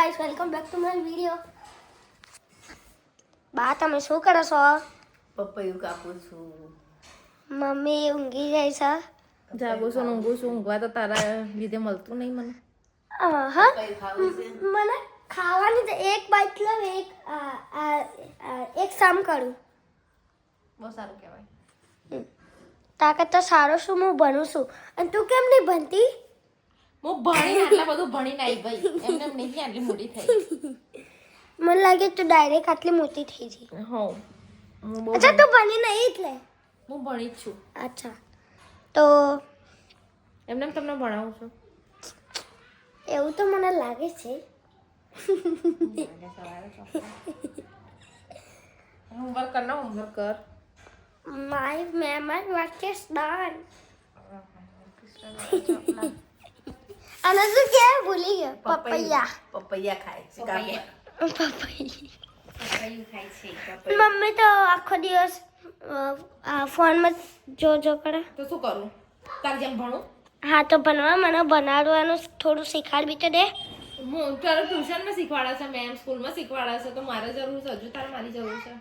Guys welcome back to my video. બા તમે શું કરો છો? પપૈયું કાપું છું. મમ્મી ઊંઘી જાય છે. જાગું છું ઊંઘું છું. ઊંઘવા તો તારા લીધે મળતું નહીં મને. હા પપૈયું ખાવું છે. મને ખાવાની તો એક બાઈટ લઉં એક સામ કરું. બહુ સારું કહેવાય. તાકાત તો સારો છું હું ભણું છું અને તું કેમ નહીં ભણતી? હું ભણીને આટલા બધું ભણીને આવી ભાઈ એમને નહીં આટલી મોટી થઈ. મને લાગે તું ડાયરેક્ટ આટલી મોટી થઈ ગઈ. હો હું બહુ અચ્છા તું ભણી નહીં એટલે. હું ભણી જ છું. અચ્છા તો એમને તમને ભણાવું છું. એવું તો મને લાગે છે. હોમવર્ક કર ના હોમવર્ક કર. માય મેમન વાક્યસ ડન. અને શું કે ભૂલી ગયો પપૈયા. પપૈયા ખાય છે. પપૈયા પપૈયું ખાય છે. મમ્મી તો આખો દિવસ ફોનમાં જો કરે. તો શું કરું? તાર જેમ ભણું? હા તો ભણવા મને બનાવવાનું થોડું શીખવાડવી તો દે. હું તારે ટ્યુશનમાં શીખવાડે છે, મેમ સ્કૂલમાં શીખવાડે છે, તો મારે જરૂર છે. હજુ તારે મારી જરૂર છે.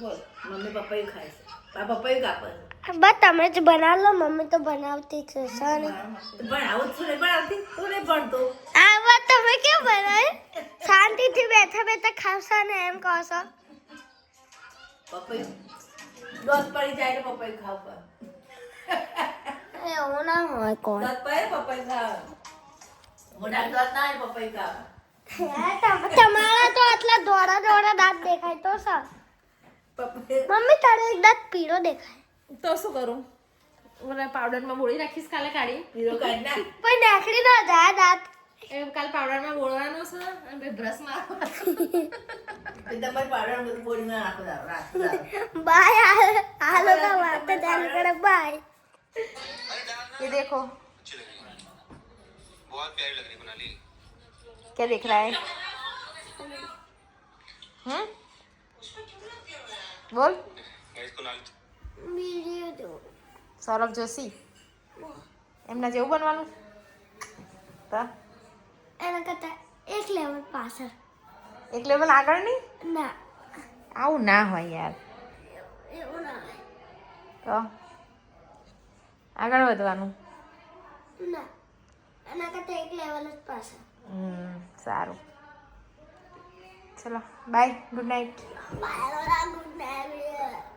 બોલ. મમ્મી પપૈયું ખાય છે. આ પપૈયું કાપે છે. બસ તમે જ બનાવ લો, મમ્મી તો બનાવતી છે સર. પણ આવું જ છું ને બનાવતી તું નહીં ભણતો. આ વાત તમે કેમ બનાવી? શાંતિથી બેઠા બેઠા ખાવશો ને એમ કહો છો. પપૈયું દોત પડી જાય તો પપૈયું ખાવ પર. એવું ના હોય કોણ. દોત પડે પપૈયું ખાવ. મોટા દોત ના હોય પપૈયું ખાવ. તમારા તો આટલા દોડા દાંત દેખાય તો સર. પપૈયું મમ્મી તારો એક દાંત પીળો દેખાય. તો શું કરું? મને પાવડરમાં બોળી રાખીશ કાલે કાઢી. પીરો કાઢી નાખ. પણ નાખડી ના જાય દાંત. એ કાલે પાવડરમાં બોળવાનું છે અને બ્રશ મારવાનું. તમારે પાવડર બધું બોડીમાં નાખો દાવ રાખો દાવ. બાય આ લોકો વાત ચાલુ કરે બાય. ये देखो अच्छी लग रही है बहुत प्यारी लग रही है कुनाली क्या देख रहा है? बोल. गाइस कुनाली વિડિયો જો. સૌરભ જોશી એમના જેવું બનવાનું તો એના કરતા એક લેવલ પાછળ. એક લેવલ આગળ નહીં. ના આવું ના હોય યાર. એવું ના તો આગળ વધવાનું. ના એના કરતા એક લેવલ જ પાછળ. સારું. ચલો bye, good night. Bye good night.